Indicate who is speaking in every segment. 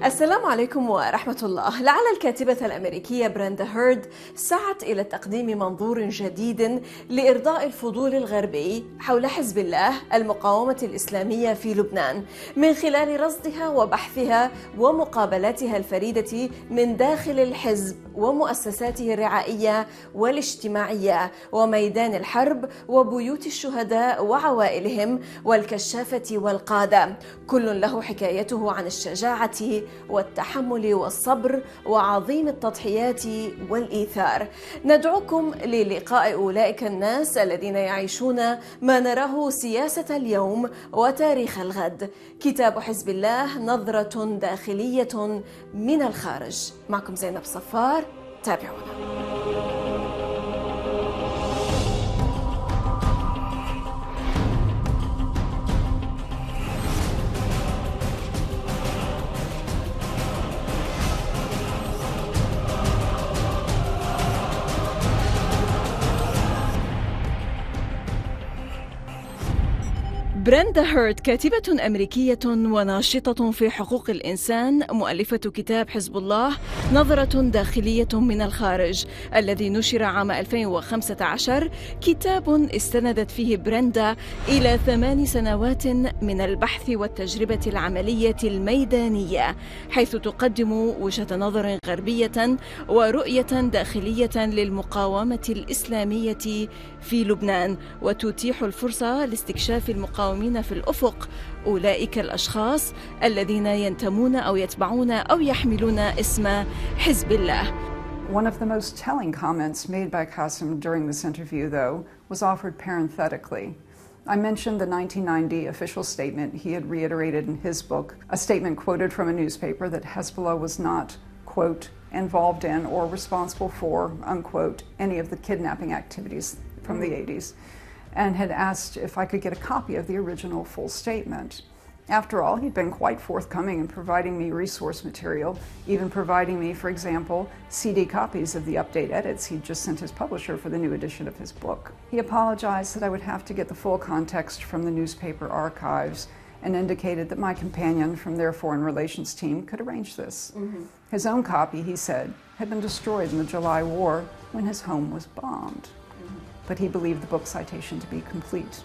Speaker 1: السلام عليكم ورحمة الله. لعل الكاتبة الأميركية بريندا هيرد سعت إلى تقديم منظور جديد لإرضاء الفضول الغربي حول حزب الله المقاومة الإسلامية في لبنان من خلال رصدها وبحثها ومقابلاتها الفريدة من داخل الحزب ومؤسساته الرعائية والاجتماعية وميدان الحرب وبيوت الشهداء وعوائلهم والكشافة والقادة، كل له حكايته عن الشجاعة والتحمل والصبر وعظيم التضحيات والإيثار. ندعوكم للقاء أولئك الناس الذين يعيشون ما نراه سياسة اليوم وتاريخ الغد. كتاب حزب الله، نظرة داخلية من الخارج. معكم زينب صفار، تابعونا. بريندا هيرد كاتبة أمريكية وناشطة في حقوق الإنسان، مؤلفة كتاب حزب الله، نظرة داخلية من الخارج، الذي نشر عام 2015. كتاب استندت فيه بريندا إلى 8 سنوات من البحث والتجربة العملية الميدانية، حيث تقدم وجهة نظر غربية ورؤية داخلية للمقاومة الإسلامية في لبنان، وتتيح الفرصة لاستكشاف المقاومين في الأفق، أولئك الأشخاص الذين ينتمون أو يتبعون أو يحملون اسم حزب الله.
Speaker 2: One of the most telling comments made by Qasim during this interview, though, was offered parenthetically. I mentioned the 1990 official statement he had reiterated in his book, a statement quoted from a newspaper that Hezbollah was not, quote, involved in or responsible for, unquote, any of the kidnapping activities from the 80s, and had asked if I could get a copy of the original full statement. After all, he'd been quite forthcoming in providing me resource material, even providing me, for example, CD copies of the update edits he'd just sent his publisher for the new edition of his book. He apologized that I would have to get the full context from the newspaper archives and indicated that my companion from their foreign relations team could arrange this. His own copy, he said, had been destroyed in the July War when his home was bombed. But he believed the book citation to be complete.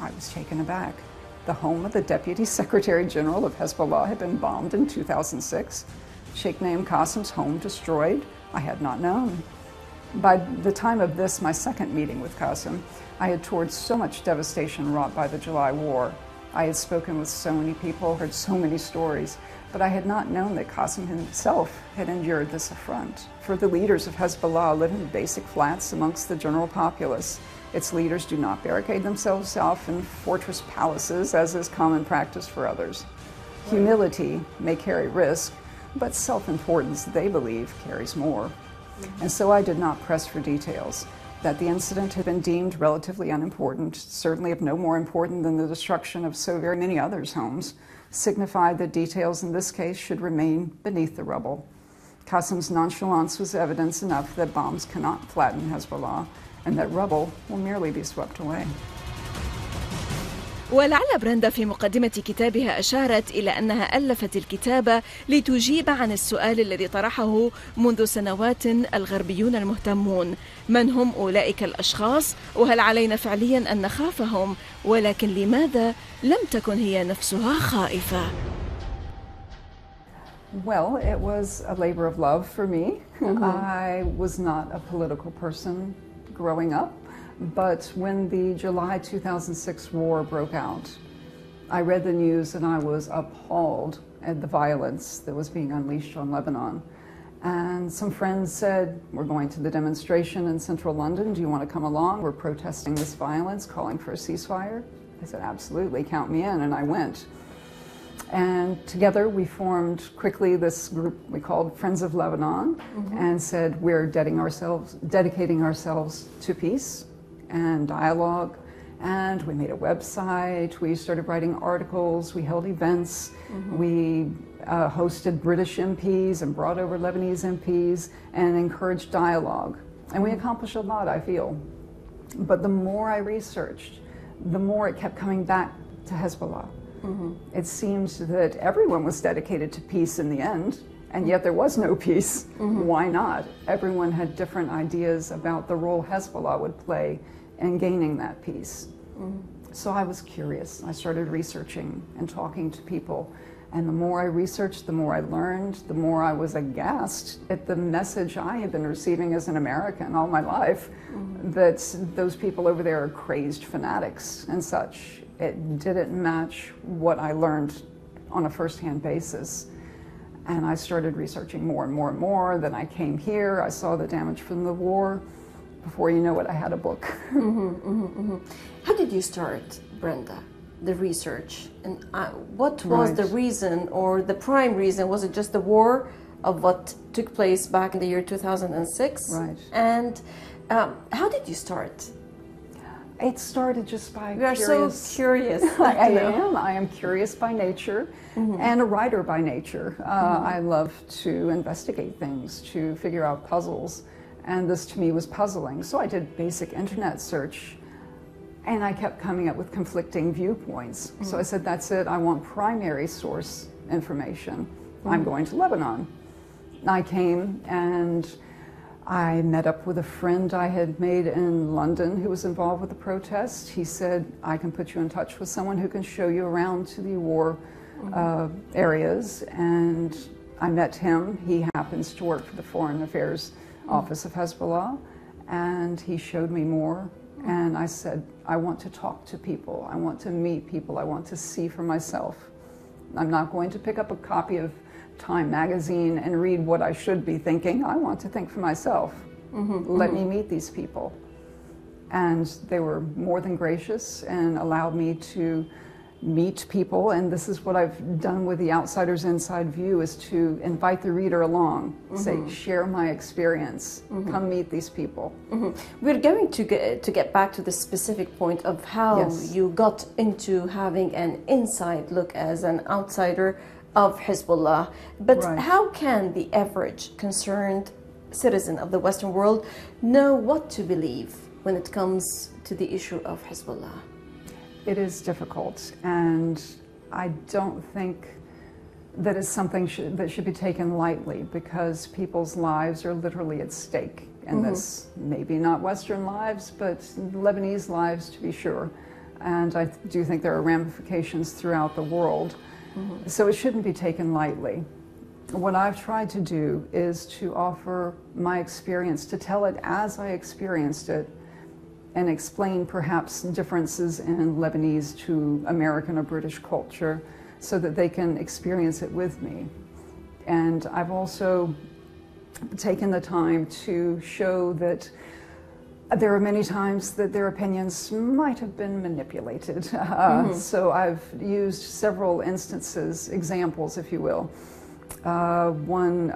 Speaker 2: I was taken aback. The home of the Deputy Secretary General of Hezbollah had been bombed in 2006. Sheikh Naim Qasim's home destroyed. I had not known. By the time of this, my second meeting with Qasim, I had toured so much devastation wrought by the July War. I had spoken with so many people, heard so many stories, but I had not known that Qasim himself had endured this affront. For the leaders of Hezbollah live in basic flats amongst the general populace. Its leaders do not barricade themselves off in fortress palaces, as is common practice for others. Humility may carry risk, but self-importance, they believe, carries more. And so I did not press for details. That the incident had been deemed relatively unimportant, certainly of no more important than the destruction of so very many others' homes, signified that details in this case should remain beneath the rubble. Qasim's nonchalance was evidence enough that bombs cannot flatten Hezbollah, and that rubble will merely be swept away.
Speaker 1: ولعل بريندا في مقدمة كتابها أشارت إلى أنها ألفت الكتاب لتجيب عن السؤال الذي طرحه منذ سنوات الغربيون المهتمون: من هم أولئك الأشخاص؟ وهل علينا فعليا أن نخافهم؟ ولكن لماذا لم تكن هي نفسها خائفة؟
Speaker 2: Well, it was a labor of love for me. I was not a political person growing up. But when the July 2006 war broke out, I read the news and I was appalled at the violence that was being unleashed on Lebanon. And some friends said, we're going to the demonstration in central London. Do you want to come along? We're protesting this violence, calling for a ceasefire. I said, absolutely, count me in, and I went. And together we formed quickly this group we called Friends of Lebanon, and said we're dedicating ourselves to peace and dialogue, and we made a website, we started writing articles, we held events, we hosted British MPs and brought over Lebanese MPs and encouraged dialogue. And we accomplished a lot, I feel. But the more I researched, the more it kept coming back to Hezbollah. It seemed that everyone was dedicated to peace in the end, and yet there was no peace. Why not? Everyone had different ideas about the role Hezbollah would play in gaining that peace. So I was curious. I started researching and talking to people. And the more I researched, the more I learned, the more I was aghast at the message I had been receiving as an American all my life, that those people over there are crazed fanatics and such. It didn't match what I learned on a first-hand basis. And I started researching more and more and more. Then I came here, I saw the damage from the war. Before you know it, I had a book.
Speaker 1: How did you start, Brenda, the research? And what was the reason, or the prime reason? Was it just the war of what took place back in the year 2006?
Speaker 2: Right.
Speaker 1: And how did you start?
Speaker 2: It started just by
Speaker 1: We are so curious.
Speaker 2: I am curious by nature and a writer by nature. I love to investigate things, to figure out puzzles. And this to me was puzzling. So I did basic internet search, and I kept coming up with conflicting viewpoints. So I said, that's it, I want primary source information. I'm going to Lebanon. I came and I met up with a friend I had made in London who was involved with the protest. He said, I can put you in touch with someone who can show you around to the war areas. And I met him. He happens to work for the Foreign Affairs Office of Hezbollah, and he showed me more. And I said, I want to talk to people. I want to meet people. I want to see for myself. I'm not going to pick up a copy of Time magazine and read what I should be thinking. I want to think for myself. Let me meet these people. And they were more than gracious and allowed me to meet people. And this is what I've done with the Outsider's Inside View, is to invite the reader along. Say, share my experience. Come meet these people.
Speaker 1: We're going to get back to the specific point of how you got into having an inside look as an outsider of Hezbollah. But how can the average concerned citizen of the Western world know what to believe when it comes to the issue of Hezbollah?
Speaker 2: It is difficult, and I don't think that is something that should be taken lightly, because people's lives are literally at stake in this. Maybe not Western lives, but Lebanese lives to be sure. And I do think there are ramifications throughout the world. So it shouldn't be taken lightly. What I've tried to do is to offer my experience, to tell it as I experienced it, and explain perhaps differences in Lebanese to American or British culture so that they can experience it with me. And I've also taken the time to show that there are many times that their opinions might have been manipulated. So I've used several instances, examples, if you will. One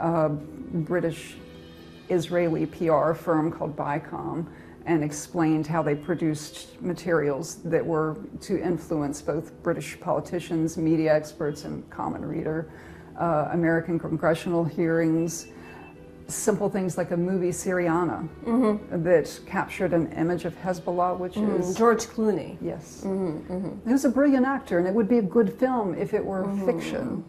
Speaker 2: British-Israeli PR firm called Bicom, and explained how they produced materials that were to influence both British politicians, media experts, and common reader, American congressional hearings, simple things like a movie Syriana that captured an image of Hezbollah, which is
Speaker 1: George Clooney.
Speaker 2: Yes. He was a brilliant actor, and it would be a good film if it were fiction,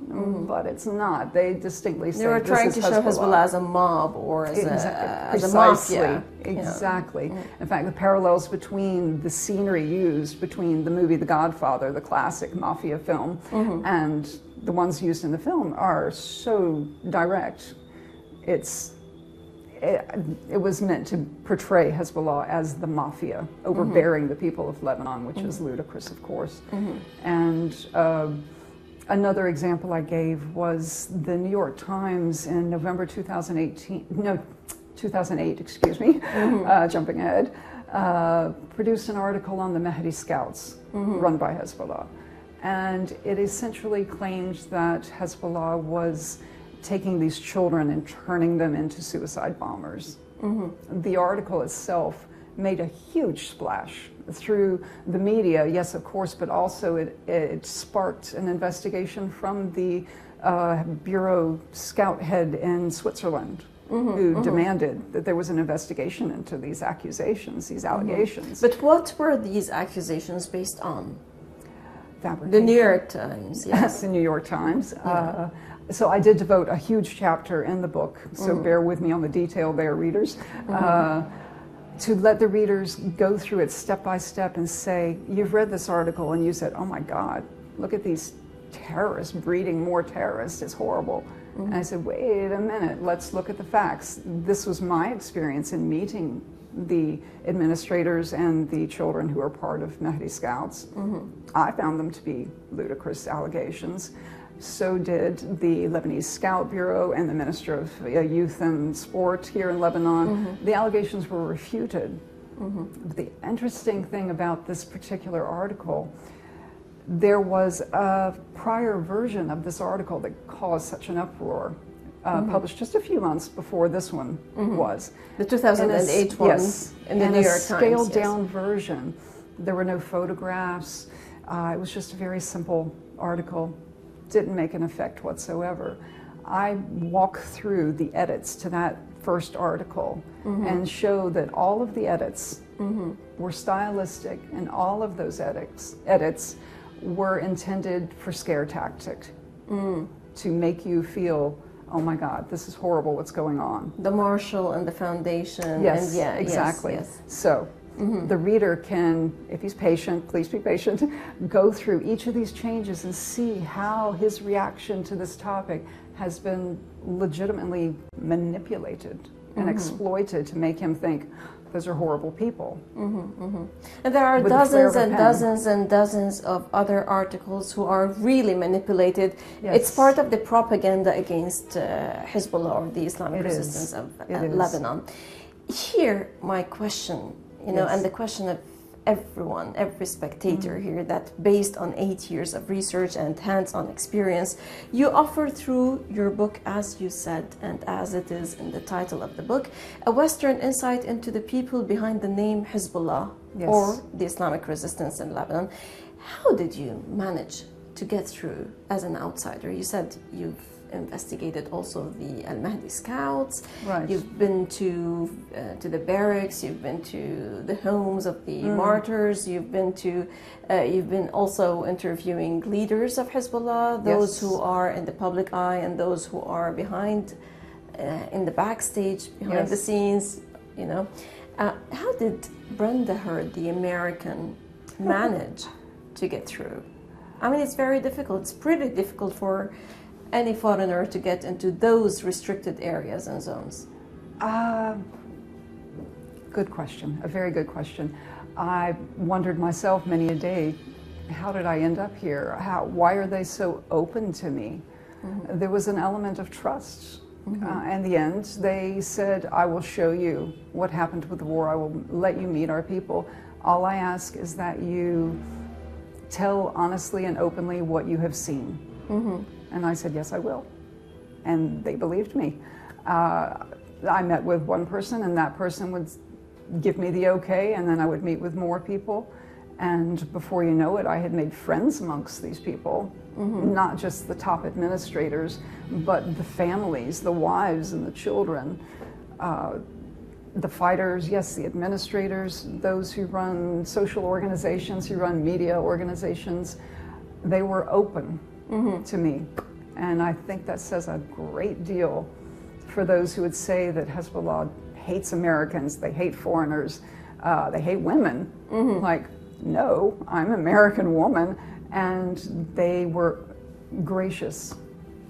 Speaker 2: but it's not. They distinctly say
Speaker 1: they were trying to show Hezbollah as a mob or as a mafia.
Speaker 2: Exactly. In fact, the parallels between the scenery used between the movie The Godfather, the classic mafia film, and the ones used in the film are so direct. It was meant to portray Hezbollah as the mafia, overbearing the people of Lebanon, which is ludicrous, of course. And another example I gave was the New York Times in November 2008, excuse me, jumping ahead, produced an article on the Mahdi Scouts run by Hezbollah. And it essentially claimed that Hezbollah was taking these children and turning them into suicide bombers. The article itself made a huge splash through the media, yes, of course, but also it sparked an investigation from the Bureau Scout head in Switzerland, who demanded that there was an investigation into these accusations, these allegations.
Speaker 1: But what were these accusations based on?
Speaker 2: fabrication.
Speaker 1: The New York Times, yes.
Speaker 2: The New York Times.
Speaker 1: Yeah.
Speaker 2: So I did devote a huge chapter in the book, so bear with me on the detail there, readers, to let the readers go through it step by step and say, you've read this article and you said, oh my God, look at these terrorists breeding more terrorists, it's horrible. And I said, wait a minute, let's look at the facts. This was my experience in meeting the administrators and the children who are part of Mahdi Scouts. I found them to be ludicrous allegations. So did the Lebanese Scout Bureau and the Minister of Youth and Sport here in Lebanon. The allegations were refuted. But the interesting thing about this particular article, there was a prior version of this article that caused such an uproar, published just a few months before this one was.
Speaker 1: The 2008 one in the New York Times.
Speaker 2: In a scaled down version. There were no photographs. It was just a very simple article. Didn't make an effect whatsoever. I walk through the edits to that first article and show that all of the edits were stylistic, and all of those edits were intended for scare tactic, to make you feel, oh my God, this is horrible, what's going on.
Speaker 1: The Marshall and the Foundation.
Speaker 2: Yes,
Speaker 1: and yeah,
Speaker 2: exactly.
Speaker 1: Yes.
Speaker 2: So the reader can, if he's patient, please be patient, go through each of these changes and see how his reaction to this topic has been legitimately manipulated and exploited to make him think, those are horrible people.
Speaker 1: And there are dozens and dozens and dozens of other articles who are really manipulated.
Speaker 2: Yes.
Speaker 1: It's part of the propaganda against Hezbollah, or the Islamic resistance of Lebanon. Here, my question, and the question of everyone, every spectator here, that based on 8 years of research and hands-on experience, you offer through your book, as you said, and as it is in the title of the book, a Western insight into the people behind the name Hezbollah, or the Islamic resistance in Lebanon. How did you manage to get through as an outsider? You said you've investigated also the Al-Mahdi Scouts. Right. You've been to the barracks. You've been to the homes of the martyrs. You've been also interviewing leaders of Hezbollah, those who are in the public eye and those who are behind, in the backstage, behind the scenes. How did Brenda Hurd, the American, manage to get through? I mean, it's very difficult. It's pretty difficult for any foreigner to get into those restricted areas and zones?
Speaker 2: Good question, a very good question. I wondered myself many a day, how did I end up here? Why are they so open to me? There was an element of trust. In the end, they said, I will show you what happened with the war. I will let you meet our people. All I ask is that you tell honestly and openly what you have seen. And I said, yes, I will. And they believed me. I met with one person, and that person would give me the okay, and then I would meet with more people. And before you know it, I had made friends amongst these people, not just the top administrators, but the families, the wives and the children, the fighters, yes, the administrators, those who run social organizations, who run media organizations. They were open to me. And I think that says a great deal for those who would say that Hezbollah hates Americans, they hate foreigners, they hate women. Like, no, I'm an American woman. And they were gracious.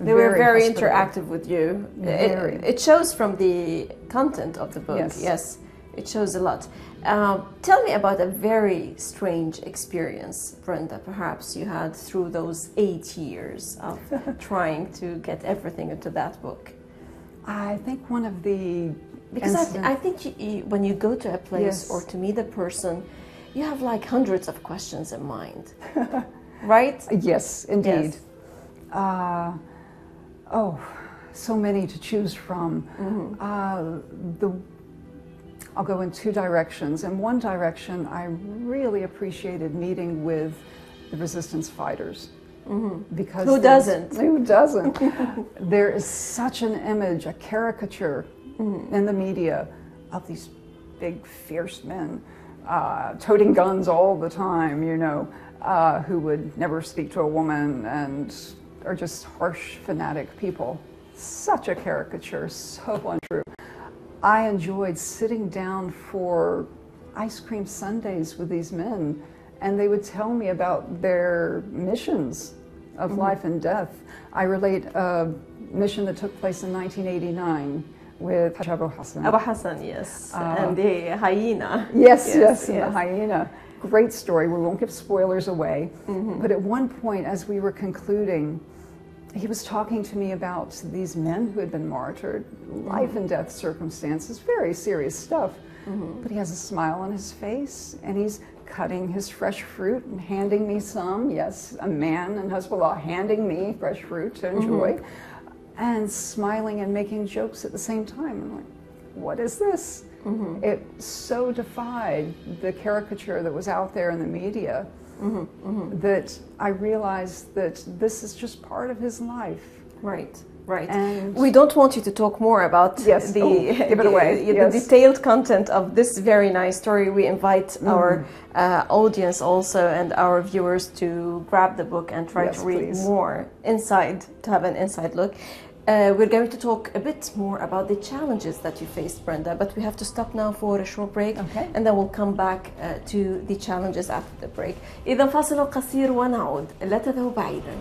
Speaker 1: They were very interactive with you. It shows from the content of the book. Yes, it shows a lot. Tell me about a very strange experience, Brenda, perhaps you had through those 8 years of trying to get everything into that book.
Speaker 2: I think one of the...
Speaker 1: Because I think when you go to a place or to meet a person, you have like hundreds of questions in mind, right?
Speaker 2: Yes, indeed. So many to choose from. I'll go in two directions. In one direction, I really appreciated meeting with the resistance fighters. Because
Speaker 1: who doesn't?
Speaker 2: Who doesn't? There is such an image, a caricature in the media of these big, fierce men, toting guns all the time, who would never speak to a woman and are just harsh, fanatic people. Such a caricature, so untrue. I enjoyed sitting down for ice cream sundaes with these men, and they would tell me about their missions of life and death. I relate a mission that took place in 1989 with Abu Hassan.
Speaker 1: Abu Hassan, yes, and the hyena.
Speaker 2: Yes, and the hyena. Great story. We won't give spoilers away. But at one point, as we were concluding, he was talking to me about these men who had been martyred, life and death circumstances, very serious stuff. But he has a smile on his face, and he's cutting his fresh fruit and handing me some. Yes, a man in Hezbollah handing me fresh fruit to enjoy, and smiling and making jokes at the same time. I'm like, what is this? It so defied the caricature that was out there in the media that I realized that this is just part of his life.
Speaker 1: Right. Right.
Speaker 2: And
Speaker 1: we don't want you to talk more about
Speaker 2: give it away.
Speaker 1: The detailed content of this very nice story. We invite our audience also and our viewers to grab the book and try to read more inside, to have an inside look. We're going to talk a bit more about the challenges that you faced, Brenda, but we have to stop now for a short break, and then we'll come back to the challenges after the break. إذا فاصل قصير ونعود، لا تذهبوا بعيدا.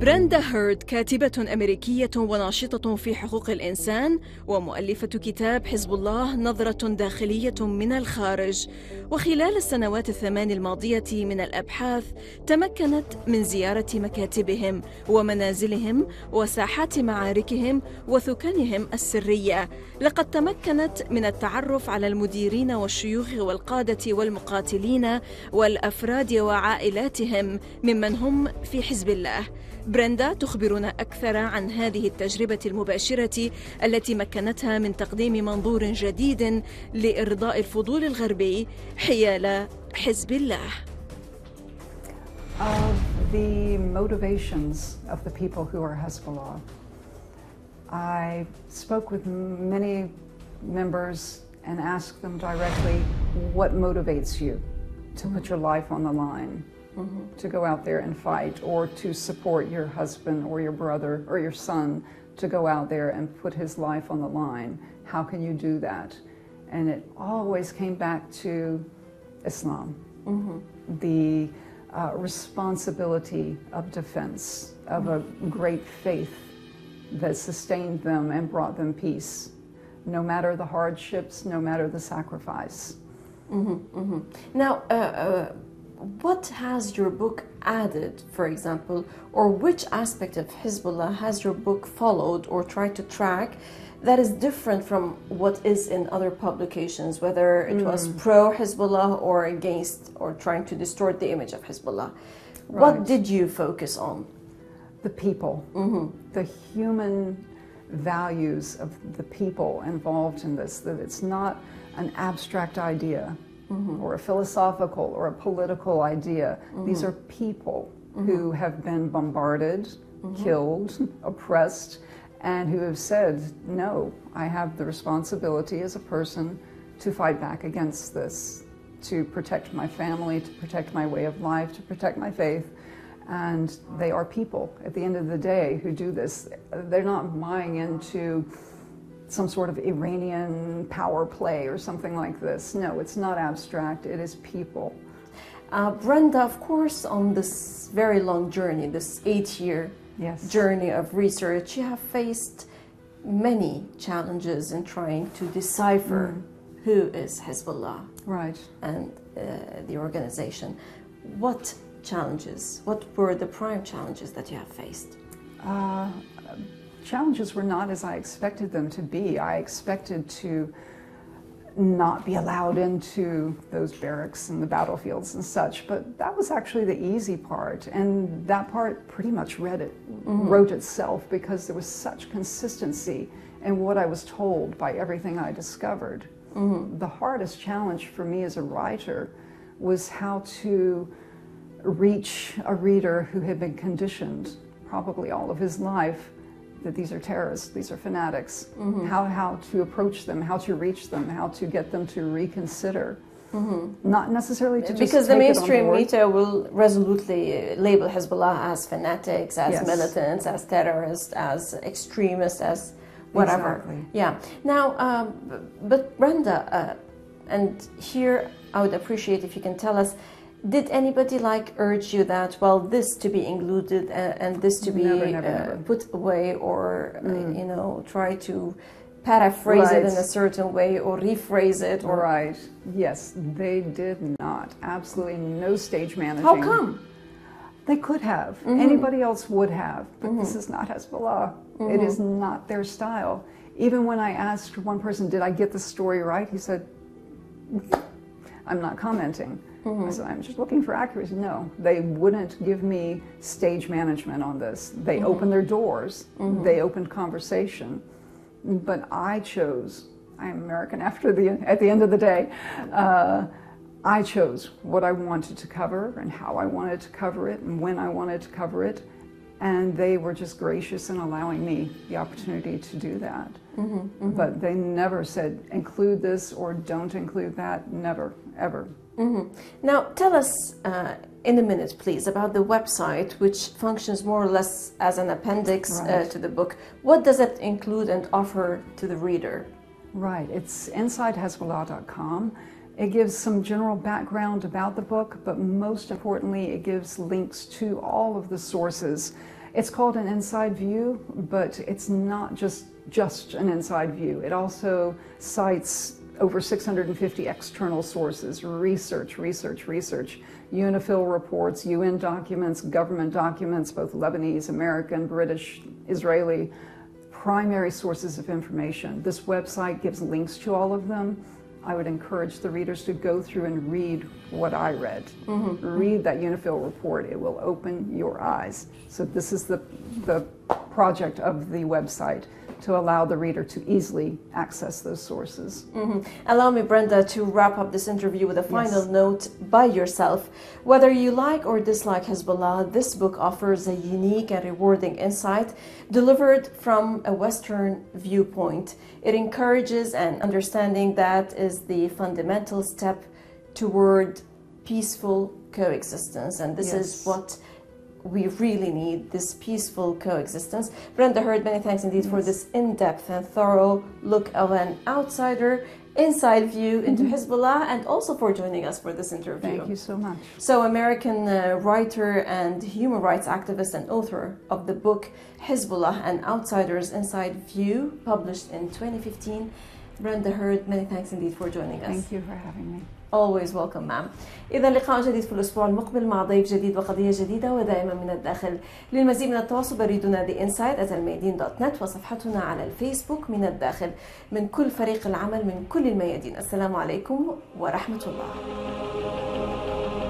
Speaker 1: بريندا هيرد كاتبة أميركية وناشطة في حقوق الإنسان ومؤلفة كتاب حزب الله نظرة داخلية من الخارج. وخلال السنوات الثمان الماضية من الأبحاث تمكنت من زيارة مكاتبهم ومنازلهم وساحات معاركهم وثكنهم السرية. لقد تمكنت من التعرف على المديرين والشيوخ والقادة والمقاتلين والأفراد وعائلاتهم ممن هم في حزب الله. بريندا تخبرنا أكثر عن هذه التجربة المباشرة التي مكنتها من تقديم منظور جديد لإرضاء الفضول الغربي حيال حزب الله.
Speaker 2: Of the motivations of the people who are Hezbollah, I spoke with many members and asked them directly, what motivates you to put your life on the line? To go out there and fight, or to support your husband or your brother or your son to go out there and put his life on the line. How can you do that? And it always came back to Islam, the responsibility of defense, of a great faith that sustained them and brought them peace, no matter the hardships, no matter the sacrifice.
Speaker 1: Now, what has your book added, for example, or which aspect of Hezbollah has your book followed or tried to track that is different from what is in other publications, whether it was pro-Hezbollah or against or trying to distort the image of Hezbollah?
Speaker 2: Right.
Speaker 1: What did you focus on?
Speaker 2: The people, the human values of the people involved in this, that it's not an abstract idea. Or a philosophical or a political idea. These are people who have been bombarded, killed, oppressed, and who have said, no, I have the responsibility as a person to fight back against this, to protect my family, to protect my way of life, to protect my faith. And they are people, at the end of the day, who do this. They're not buying into some sort of Iranian power play or something like this. No, it's not abstract, it is people.
Speaker 1: Brenda, of course, on this very long journey, this 8-year journey of research, you have faced many challenges in trying to decipher who is Hezbollah and the organization. What challenges, what were the prime challenges that you have faced?
Speaker 2: Challenges were not as I expected them to be. I expected to not be allowed into those barracks and the battlefields and such, but that was actually the easy part, and that part pretty much wrote itself, because there was such consistency in what I was told by everything I discovered. The hardest challenge for me as a writer was how to reach a reader who had been conditioned probably all of his life that these are terrorists, these are fanatics, how to approach them, how to reach them, how to get them to reconsider. Not necessarily to just
Speaker 1: because the
Speaker 2: take
Speaker 1: mainstream
Speaker 2: it on board.
Speaker 1: media will resolutely label Hezbollah as fanatics, as militants, as terrorists, as extremists, as whatever.
Speaker 2: Exactly.
Speaker 1: Yeah. Now, but Brenda, and here I would appreciate if you can tell us, did anybody urge you that, well, this to be included and this to be
Speaker 2: never.
Speaker 1: put away, or try to paraphrase it in a certain way or rephrase it? Or
Speaker 2: Right. Yes, they did not. Absolutely no stage managing.
Speaker 1: How come?
Speaker 2: They could have. Anybody else would have. But this is not Hezbollah. It is not their style. Even when I asked one person, did I get the story right? He said, I'm not commenting. I said, I'm just looking for accuracy. No, they wouldn't give me stage management on this. They opened their doors. They opened conversation. But I chose, I'm American at the end of the day, I chose what I wanted to cover and how I wanted to cover it and when I wanted to cover it. And they were just gracious in allowing me the opportunity to do that. But they never said, include this or don't include that. Never, ever.
Speaker 1: Now, tell us in a minute, please, about the website, which functions more or less as an appendix to the book. What does it include and offer to the reader?
Speaker 2: Right. It's insidehezbollah.com. It gives some general background about the book, but most importantly, it gives links to all of the sources. It's called an inside view, but it's not just an inside view. It also cites over 650 external sources, research, UNIFIL reports, UN documents, government documents, both Lebanese, American, British, Israeli, primary sources of information. This website gives links to all of them. I would encourage the readers to go through and read what I read. Read that UNIFIL report. It will open your eyes. So this is the project of the website, to allow the reader to easily access those sources.
Speaker 1: Allow me, Brenda, to wrap up this interview with a final note by yourself. Whether you like or dislike Hezbollah, this book offers a unique and rewarding insight delivered from a Western viewpoint. It encourages an understanding that is the fundamental step toward peaceful coexistence, and this is what we really need, this peaceful coexistence. Brenda Hurd, many thanks indeed for this in-depth and thorough look of an outsider inside view into Hezbollah, and also for joining us for this interview.
Speaker 2: Thank you so much.
Speaker 1: So, American writer and human rights activist and author of the book Hezbollah, An Outsider's Inside View, published in 2015. Brenda Hurd, many thanks indeed for joining us.
Speaker 2: Thank you for having me.
Speaker 1: Always welcome, ma'am. إذا لقاء جديد في الأسبوع المقبل مع ضيف جديد وقضية جديدة ودائما من الداخل. للمزيد من التواصل بريدنا theinside@almayadeen.net وصفحتنا على الفيسبوك من الداخل. من كل فريق العمل من كل الميادين، السلام عليكم ورحمة الله.